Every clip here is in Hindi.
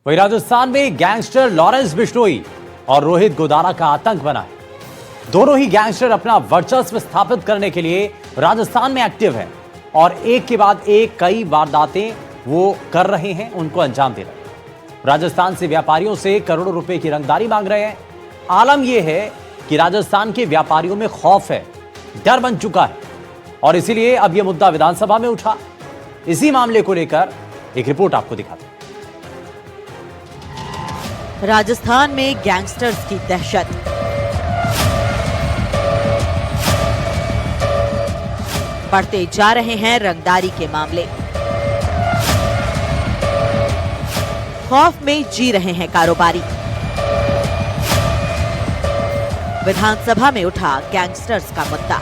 वहीं राजस्थान में गैंगस्टर लॉरेंस बिश्नोई और रोहित गोदारा का आतंक बना है। दोनों ही गैंगस्टर अपना वर्चस्व स्थापित करने के लिए राजस्थान में एक्टिव है और एक के बाद एक कई वारदातें वो कर रहे हैं, उनको अंजाम दे रहे हैं। राजस्थान से व्यापारियों से करोड़ों रुपए की रंगदारी मांग रहे हैं। आलम यह है कि राजस्थान के व्यापारियों में खौफ है, डर बन चुका है और इसीलिए अब यह मुद्दा विधानसभा में उठा। इसी मामले को लेकर एक रिपोर्ट आपको दिखाते हैं। राजस्थान में गैंगस्टर्स की दहशत। बढ़ते जा रहे हैं रंगदारी के मामले। खौफ में जी रहे हैं कारोबारी। विधानसभा में उठा गैंगस्टर्स का मुद्दा।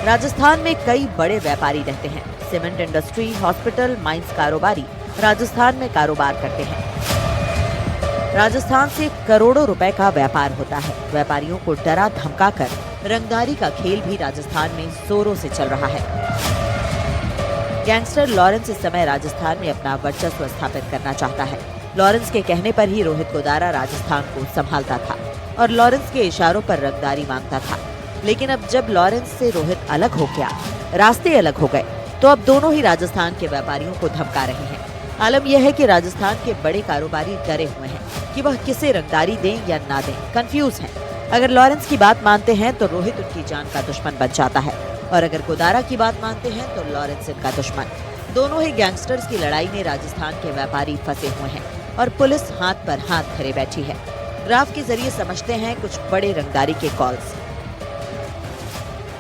राजस्थान में कई बड़े व्यापारी रहते हैं। सीमेंट इंडस्ट्री, हॉस्पिटल, माइंस कारोबारी राजस्थान में कारोबार करते हैं। राजस्थान से करोड़ों रुपए का व्यापार होता है। व्यापारियों को डरा धमकाकर रंगदारी का खेल भी राजस्थान में जोरों से चल रहा है। गैंगस्टर लॉरेंस इस समय राजस्थान में अपना वर्चस्व स्थापित करना चाहता है। लॉरेंस के कहने पर ही रोहित गोदारा राजस्थान को संभालता था और लॉरेंस के इशारों पर रंगदारी मांगता था। लेकिन अब जब लॉरेंस से रोहित अलग हो गया, रास्ते अलग हो गए, तो अब दोनों ही राजस्थान के व्यापारियों को धमका रहे हैं। आलम यह है कि राजस्थान के बड़े कारोबारी डरे हुए हैं कि वह किसे रंगदारी दें या ना दें, कंफ्यूज हैं। अगर लॉरेंस की बात मानते हैं तो रोहित उनकी जान का दुश्मन बन जाता है और अगर गोदारा की बात मानते हैं तो लॉरेंस इनका दुश्मन। दोनों ही गैंगस्टर्स की लड़ाई में राजस्थान के व्यापारी फंसे हुए हैं और पुलिस हाथ पर हाथ धरे बैठी है। ग्राफ के जरिए समझते हैं कुछ बड़े रंगदारी के कॉल्स।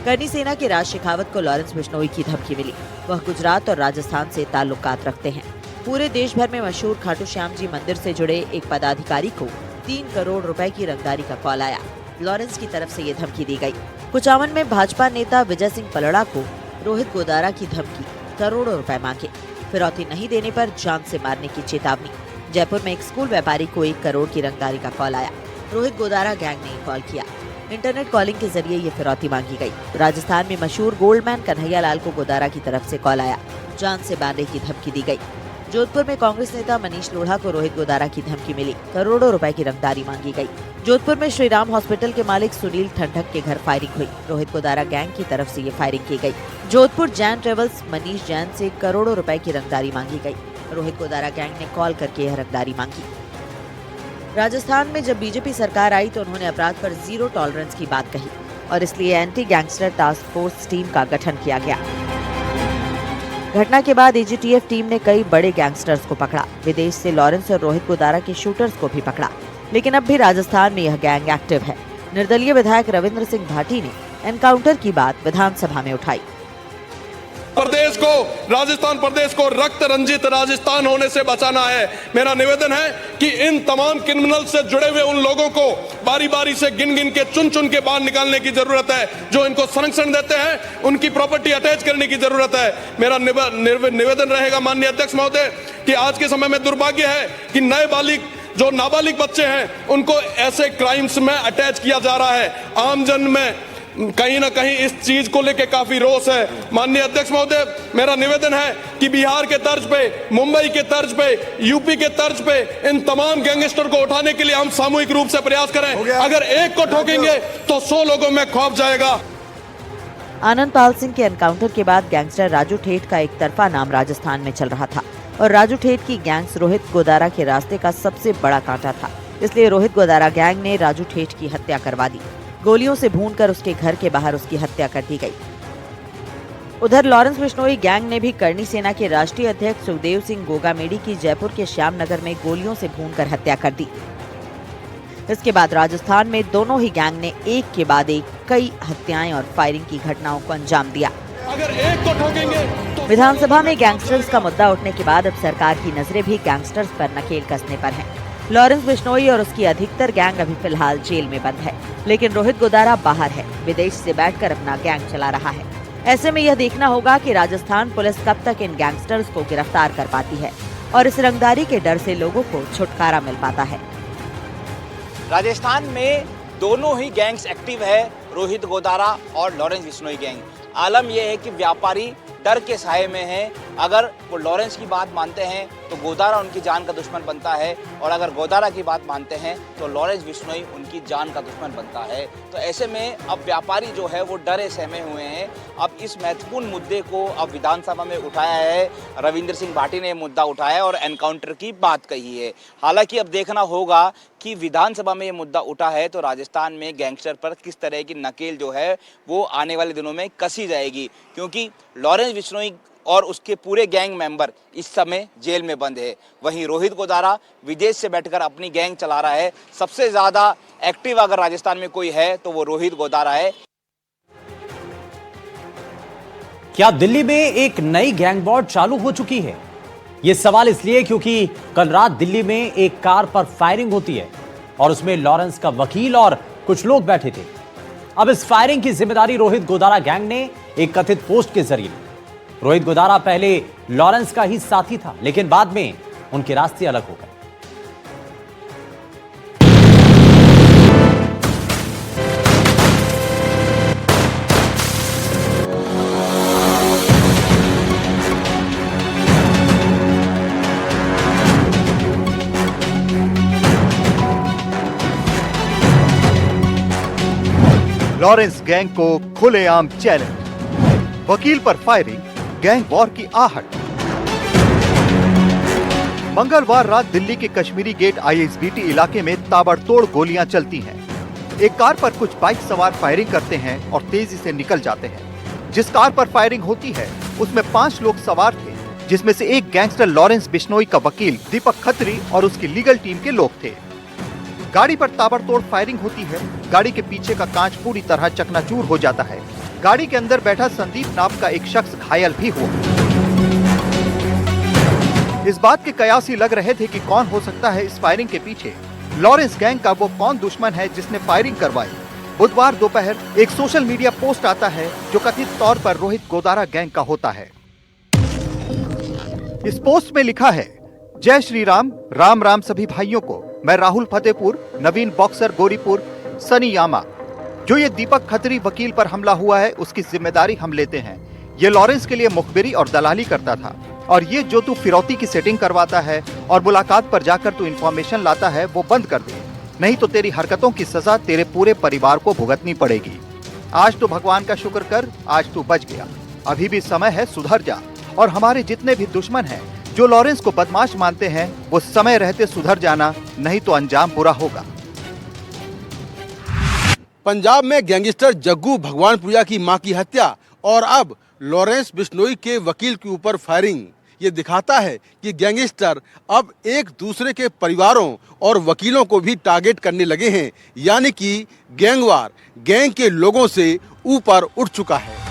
करनी सेना के राज शेखावत को लॉरेंस बिश्नोई की धमकी मिली। वह गुजरात और राजस्थान से ताल्लुकात रखते हैं। पूरे देश भर में मशहूर खाटू श्याम जी मंदिर से जुड़े एक पदाधिकारी को 3 करोड़ रुपए की रंगदारी का कॉल आया। लॉरेंस की तरफ से ये धमकी दी गई। कुचामन में भाजपा नेता विजय सिंह पलड़ा को रोहित गोदारा की धमकी, करोड़ों रुपए मांगे। फिरौती नहीं देने पर जान से मारने की चेतावनी। जयपुर में एक स्कूल व्यापारी को 1 करोड़ की रंगदारी का कॉल आया। रोहित गोदारा गैंग ने कॉल किया। इंटरनेट कॉलिंग के जरिए ये फिरौती मांगी गई। राजस्थान में मशहूर गोल्डमैन कन्हैया लाल को गोदारा की तरफ से कॉल आया। जान से मारने की धमकी दी गई। जोधपुर में कांग्रेस नेता मनीष लोढ़ा को रोहित गोदारा की धमकी मिली। करोड़ों रुपए की रंगदारी मांगी गई। जोधपुर में श्रीराम हॉस्पिटल के मालिक सुनील ठंडक के घर फायरिंग हुई। रोहित गोदारा गैंग की तरफ से ये फायरिंग की गई। जोधपुर जैन ट्रेवल्स मनीष जैन से करोड़ों रुपए की रंगदारी मांगी गई। रोहित गोदारा गैंग ने कॉल करके यह रंगदारी मांगी। राजस्थान में जब बीजेपी सरकार आई तो उन्होंने अपराध पर 0 टॉलरेंस की बात कही और इसलिए anti gangster task force team का गठन किया गया। घटना के बाद एजीटीएफ टीम ने कई बड़े गैंगस्टर्स को पकड़ा। विदेश से लॉरेंस और रोहित गोदारा के शूटर्स को भी पकड़ा। लेकिन अब भी राजस्थान में यह गैंग एक्टिव है। निर्दलीय विधायक रविंद्र सिंह भाटी ने एनकाउंटर की बात विधानसभा में उठाई। प्रदेश को, राजस्थान प्रदेश को रक्त रंजित राजस्थान होने से बचाना है। मेरा निवेदन है कि इन तमाम क्रिमिनल से जुड़े हुए उन लोगों को बारी बारी से गिन गिन के चुन चुन के बाहर निकालने की जरूरत है। जो इनको संरक्षण देते हैं उनकी प्रॉपर्टी अटैच करने की जरूरत है। मेरा निवेदन रहेगा माननीय अध्यक्ष महोदय कि आज के समय में दुर्भाग्य है कि नए बालिग, जो नाबालिग बच्चे हैं, उनको ऐसे क्राइम्स में अटैच किया जा रहा है। आम जन में कहीं ना कहीं इस चीज को लेकर काफी रोष है। माननीय अध्यक्ष महोदय, मेरा निवेदन है कि बिहार के तर्ज पे, मुंबई के तर्ज पे, यूपी के तर्ज पे इन तमाम गैंगस्टर को उठाने के लिए हम सामूहिक रूप से प्रयास करें। अगर एक को ठोकेंगे तो 100 लोगों में खौफ जाएगा। आनंद पाल सिंह के एनकाउंटर के बाद गैंगस्टर राजू ठेठ का एक तरफा नाम राजस्थान में चल रहा था और राजू ठेठ की गैंग्स रोहित गोदारा के रास्ते का सबसे बड़ा कांटा था। इसलिए रोहित गोदारा गैंग ने राजू ठेठ की हत्या करवा दी। गोलियों से भूनकर उसके घर के बाहर उसकी हत्या कर दी गई। उधर लॉरेंस बिश्नोई गैंग ने भी करनी सेना के राष्ट्रीय अध्यक्ष सुखदेव सिंह गोगामेडी की जयपुर के श्यामनगर में गोलियों से भूनकर हत्या कर दी। इसके बाद राजस्थान में दोनों ही गैंग ने एक के बाद एक कई हत्याएं और फायरिंग की घटनाओं को अंजाम दिया। अगर एक को ठोकेंगे तो... विधानसभा में गैंगस्टर्स का मुद्दा उठने के बाद अब सरकार की नजरें भी गैंगस्टर्स पर नकेल कसने पर हैं। लॉरेंस बिश्नोई और उसकी अधिकतर गैंग अभी फिलहाल जेल में बंद है, लेकिन रोहित गोदारा बाहर है, विदेश से बैठकर अपना गैंग चला रहा है। ऐसे में यह देखना होगा कि राजस्थान पुलिस कब तक इन गैंगस्टर्स को गिरफ्तार कर पाती है और इस रंगदारी के डर से लोगों को छुटकारा मिल पाता है। राजस्थान में दोनों ही गैंग्स एक्टिव है, रोहित गोदारा और लॉरेंस बिश्नोई गैंग। आलम यह है कि व्यापारी डर के साए में है, अगर वो लॉरेंस की बात मानते हैं तो गोदारा उनकी जान का दुश्मन बनता है, और अगर गोदारा की बात मानते हैं तो लॉरेंस बिश्नोई उनकी जान का दुश्मन बनता है। तो ऐसे में अब व्यापारी जो है वो डरे सहमे हुए हैं। अब इस महत्वपूर्ण मुद्दे को अब विधानसभा में उठाया है, रविंद्र सिंह भाटी ने मुद्दा उठाया और एनकाउंटर की बात कही है। हालांकि अब देखना होगा कि विधानसभा में ये मुद्दा उठा है तो राजस्थान में गैंगस्टर पर किस तरह की नकेल जो है वो आने वाले दिनों में कसी जाएगी, क्योंकि लॉरेंस बिश्नोई और उसके पूरे गैंग मेंबर इस समय जेल में बंद है। वहीं रोहित गोदारा विदेश से बैठकर अपनी गैंग चला रहा है। सबसे ज्यादा एक्टिव अगर राजस्थान में कोई है तो वो रोहित गोदारा है। क्या दिल्ली में एक नई गैंग वॉर चालू हो चुकी है? यह सवाल इसलिए क्योंकि कल रात दिल्ली में एक कार पर फायरिंग होती है और उसमें लॉरेंस का वकील और कुछ लोग बैठे थे। अब इस फायरिंग की जिम्मेदारी रोहित गोदारा गैंग ने एक कथित पोस्ट के जरिए। रोहित गोदारा पहले लॉरेंस का ही साथी था, लेकिन बाद में उनके रास्ते अलग हो गए। लॉरेंस गैंग को खुलेआम चैलेंज, वकील पर फायरिंग, गैंग वॉर की आहट। मंगलवार रात दिल्ली के कश्मीरी गेट आईएसबीटी इलाके में ताबड़तोड़ गोलियां चलती हैं। एक कार पर कुछ बाइक सवार फायरिंग करते हैं और तेजी से निकल जाते हैं। जिस कार पर फायरिंग होती है उसमें 5 लोग सवार थे, जिसमें से एक गैंगस्टर लॉरेंस बिश्नोई का वकील दीपक खत्री और उसकी लीगल टीम के लोग थे। गाड़ी पर ताबड़तोड़ फायरिंग होती है। गाड़ी के पीछे का कांच पूरी तरह चकनाचूर हो जाता है। गाड़ी के अंदर बैठा संदीप नाम का एक शख्स घायल भी हुआ। इस बात के कयासी लग रहे थे कि कौन हो सकता है इस फायरिंग के पीछे। लॉरेंस गैंग का वो कौन दुश्मन है जिसने फायरिंग करवाई। बुधवार दोपहर एक सोशल मीडिया पोस्ट आता है जो कथित तौर पर रोहित गोदारा गैंग का होता है। इस पोस्ट में लिखा है, जय श्री राम, राम राम सभी भाइयों को। मैं राहुल फतेहपुर, नवीन बॉक्सर गोरीपुर, सनी यामा। जो ये दीपक खत्री वकील पर हमला हुआ है उसकी जिम्मेदारी हम लेते हैं। ये लॉरेंस के लिए मुखबिरी और दलाली करता था, और ये जो तू फिरौती की सेटिंग करवाता है और मुलाकात पर जाकर तू इन्फॉर्मेशन लाता है वो बंद कर दे, नहीं तो तेरी हरकतों की सजा तेरे पूरे परिवार को भुगतनी पड़ेगी। आज तो भगवान का शुक्र कर, आज तू बच गया। अभी भी समय है, सुधर जा। और हमारे जितने भी दुश्मन हैं जो लॉरेंस को बदमाश मानते हैं वो समय रहते सुधर जाना, नहीं तो अंजाम बुरा होगा। पंजाब में गैंगस्टर जग्गू भगवानपुरिया की मां की हत्या और अब लॉरेंस बिश्नोई के वकील के ऊपर फायरिंग, ये दिखाता है कि गैंगस्टर अब एक दूसरे के परिवारों और वकीलों को भी टारगेट करने लगे हैं, यानी कि गैंगवार गैंग के लोगों से ऊपर उठ चुका है।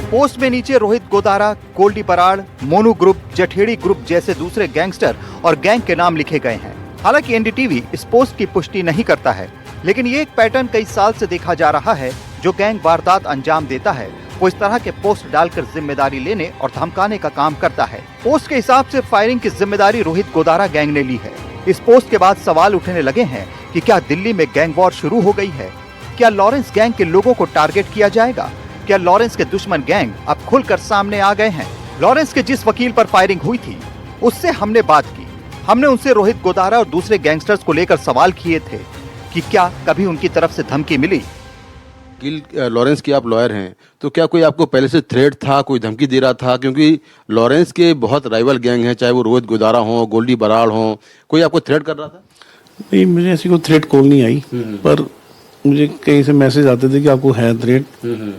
पोस्ट में नीचे रोहित गोदारा, गोल्डी बराड़, मोनू ग्रुप, जठेड़ी ग्रुप जैसे दूसरे गैंगस्टर और गैंग के नाम लिखे गए हैं। हालांकि एनडीटीवी इस पोस्ट की पुष्टि नहीं करता है, लेकिन ये एक पैटर्न कई साल से देखा जा रहा है। जो गैंग वारदात अंजाम देता है वो इस तरह के पोस्ट डालकर जिम्मेदारी लेने और धमकाने का काम करता है। पोस्ट के हिसाब से फायरिंग की जिम्मेदारी रोहित गोदारा गैंग ने ली है। इस पोस्ट के बाद सवाल उठने लगे हैं कि क्या दिल्ली में गैंग वॉर शुरू हो गई है? क्या लॉरेंस गैंग के लोगों को टारगेट किया जाएगा? क्या लॉरेंस के दुश्मन गैंग अब खुलकर सामने आ गए हैं? लॉरेंस के जिस वकील पर फायरिंग हुई थी उससे हमने बात की। हमने उनसे रोहित गोदारा और दूसरे गैंगस्टर्स को लेकर सवाल किए थे कि क्या कभी उनकी तरफ से धमकी मिली। लॉरेंस के आप लॉयर हैं, तो क्या कोई आपको पहले से थ्रेट था, कोई धमकी दे रहा था? क्योंकि लॉरेंस के बहुत राइवल गैंग हैं, चाहे वो रोहित गोदारा हो, गोल्डी बराड़ हो, कोई आपको थ्रेट कर रहा था? नहीं, मुझे ऐसी कोई थ्रेट कॉल नहीं आई, पर मुझे कहीं से मैसेज आते थे कि आपको है थ्रेट,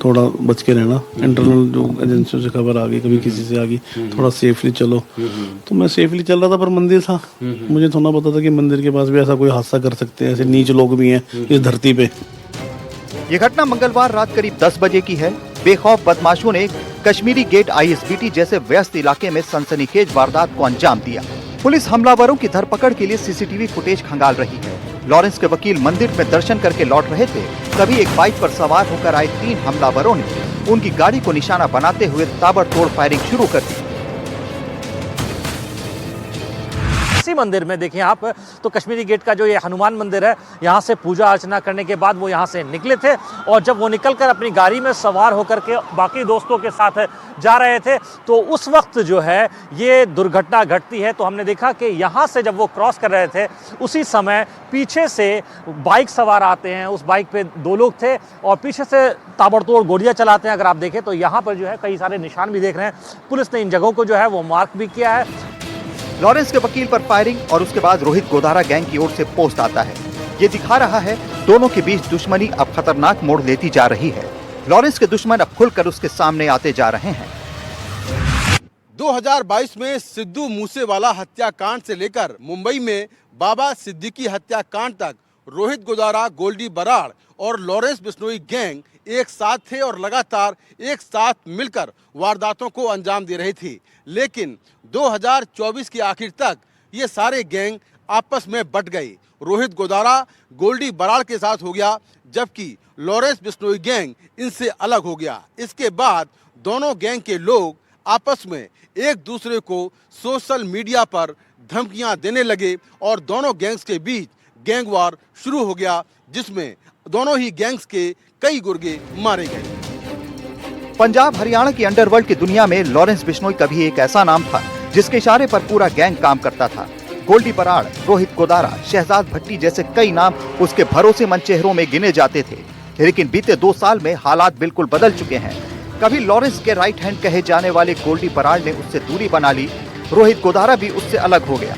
थोड़ा बच के रहना। इंटरनल जो एजेंसियों से खबर आ गई, कभी किसी से आ गई, थोड़ा सेफली चलो। तो मैं सेफली चल रहा था, पर मंदिर था, मुझे थोड़ा पता था कि मंदिर के पास भी ऐसा कोई हादसा कर सकते हैं, ऐसे नीच लोग भी हैं इस धरती पे। ये घटना मंगलवार रात करीब 10 बजे की है। बेखौफ बदमाशों ने कश्मीरी गेट आईएसबीटी जैसे व्यस्त इलाके में सनसनीखेज वारदात को अंजाम दिया। पुलिस हमलावरों की धरपकड़ के लिए सीसीटीवी फुटेज खंगाल रही है। लॉरेंस के वकील मंदिर में दर्शन करके लौट रहे थे, तभी एक बाइक पर सवार होकर आए 3 हमलावरों ने उनकी गाड़ी को निशाना बनाते हुए ताबड़तोड़ फायरिंग शुरू कर दी। ऐसी मंदिर में देखें आप तो कश्मीरी गेट का जो ये हनुमान मंदिर है, यहाँ से पूजा अर्चना करने के बाद वो यहाँ से निकले थे और जब वो निकलकर अपनी गाड़ी में सवार होकर के बाकी दोस्तों के साथ जा रहे थे तो उस वक्त जो है ये दुर्घटना घटती है। तो हमने देखा कि यहाँ से जब वो क्रॉस कर रहे थे उसी समय पीछे से बाइक सवार आते हैं, उस बाइक पे 2 लोग थे और पीछे से ताबड़तोड़ गोलियां चलाते हैं। अगर आप देखें तो यहाँ पर जो है कई सारे निशान भी देख रहे हैं, पुलिस ने इन जगहों को जो है वो मार्क भी किया है। लॉरेंस के वकील पर फायरिंग और उसके बाद रोहित गोदारा गैंग की ओर से पोस्ट आता है। ये दिखा रहा है दोनों के बीच दुश्मनी अब खतरनाक मोड़ लेती जा रही है। लॉरेंस के दुश्मन अब खुलकर उसके सामने आते जा रहे हैं। 2022 में सिद्धू मूसेवाला हत्याकांड से लेकर मुंबई में बाबा सिद्दीकी हत्याकांड तक रोहित गोदारा, गोल्डी बराड़ और लॉरेंस बिश्नोई गैंग एक साथ थे और लगातार एक साथ मिलकर वारदातों को अंजाम दे रही थी। लेकिन 2024 के आखिर तक ये सारे गैंग आपस में बट गए। रोहित गोदारा गोल्डी बराड़ के साथ हो गया, जबकि लॉरेंस बिश्नोई गैंग इनसे अलग हो गया। इसके बाद दोनों गैंग के लोग आपस में एक दूसरे को सोशल मीडिया पर धमकियां देने लगे और दोनों गैंग्स के बीच गैंग वार शुरू हो गया, जिसमें दोनों ही गैंग्स के कई गुर्गे मारे गए। पंजाब हरियाणा की अंडरवर्ल्ड की दुनिया में लॉरेंस बिश्नोई कभी एक ऐसा नाम था जिसके इशारे पर पूरा गैंग काम करता था। गोल्डी बराड़, रोहित गोदारा, शहजाद भट्टी जैसे कई नाम उसके भरोसेमंद चेहरों में गिने जाते थे। लेकिन बीते 2 साल में हालात बिल्कुल बदल चुके हैं। कभी लॉरेंस के राइट हैंड कहे जाने वाले गोल्डी बराड़ ने उससे दूरी बना ली, रोहित गोदारा भी उससे अलग हो गया।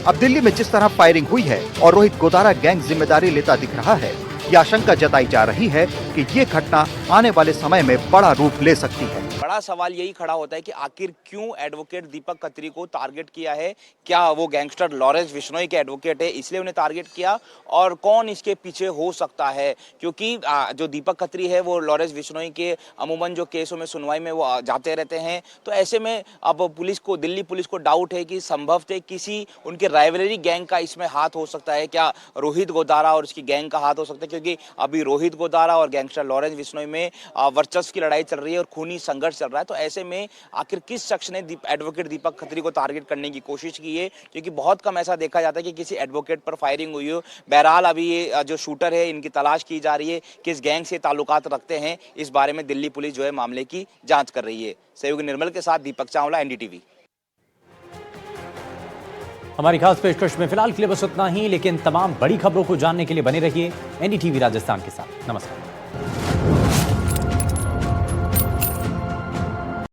अब दिल्ली में जिस तरह फायरिंग हुई है और रोहित गोदारा गैंग जिम्मेदारी लेता दिख रहा है, यह आशंका जताई जा रही है कि ये घटना आने वाले समय में बड़ा रूप ले सकती है। बड़ा सवाल यही खड़ा होता है कि आखिर क्यों एडवोकेट दीपक खत्री को टारगेट किया है? क्या वो गैंगस्टर लॉरेंस बिश्नोई के एडवोकेट है इसलिए उन्हें टारगेट किया, और कौन इसके पीछे हो सकता है? क्योंकि जो दीपक खत्री है वो लॉरेंस बिश्नोई के अमूमन जो केसों में सुनवाई में वो जाते रहते हैं। तो ऐसे में अब पुलिस को, दिल्ली पुलिस को डाउट है कि संभवतः किसी उनके राइवलरी गैंग का इसमें हाथ हो सकता है। क्या रोहित गोदारा और उसकी गैंग का हाथ हो सकता है? क्योंकि अभी रोहित गोदारा और गैंगस्टर लॉरेंस बिश्नोई में वर्चस्व की लड़ाई चल रही है और खूनी संघर्ष चल रहा है। तो ऐसे में आखिर किस शख्स ने एडवोकेट दीपक खत्री को टारगेट करने की कोशिश की है? क्योंकि बहुत कम ऐसा देखा जाता है कि किसी एडवोकेट पर फायरिंग हुई हो। बहरहाल अभी ये जो शूटर है इनकी तलाश की जा रही है, किस गैंग से ताल्लुकात रखते हैं, इस बारे में दिल्ली पुलिस जो है मामले की जांच कर रही है। सहयोगी निर्मल के साथ दीपक चावला, एनडीटीवी। हमारी खास पेशकश में फिलहाल के लिए बस उतना ही, लेकिन तमाम बड़ी खबरों को जानने के लिए बने रहिए एनडीटीवी राजस्थान के साथ। नमस्कार।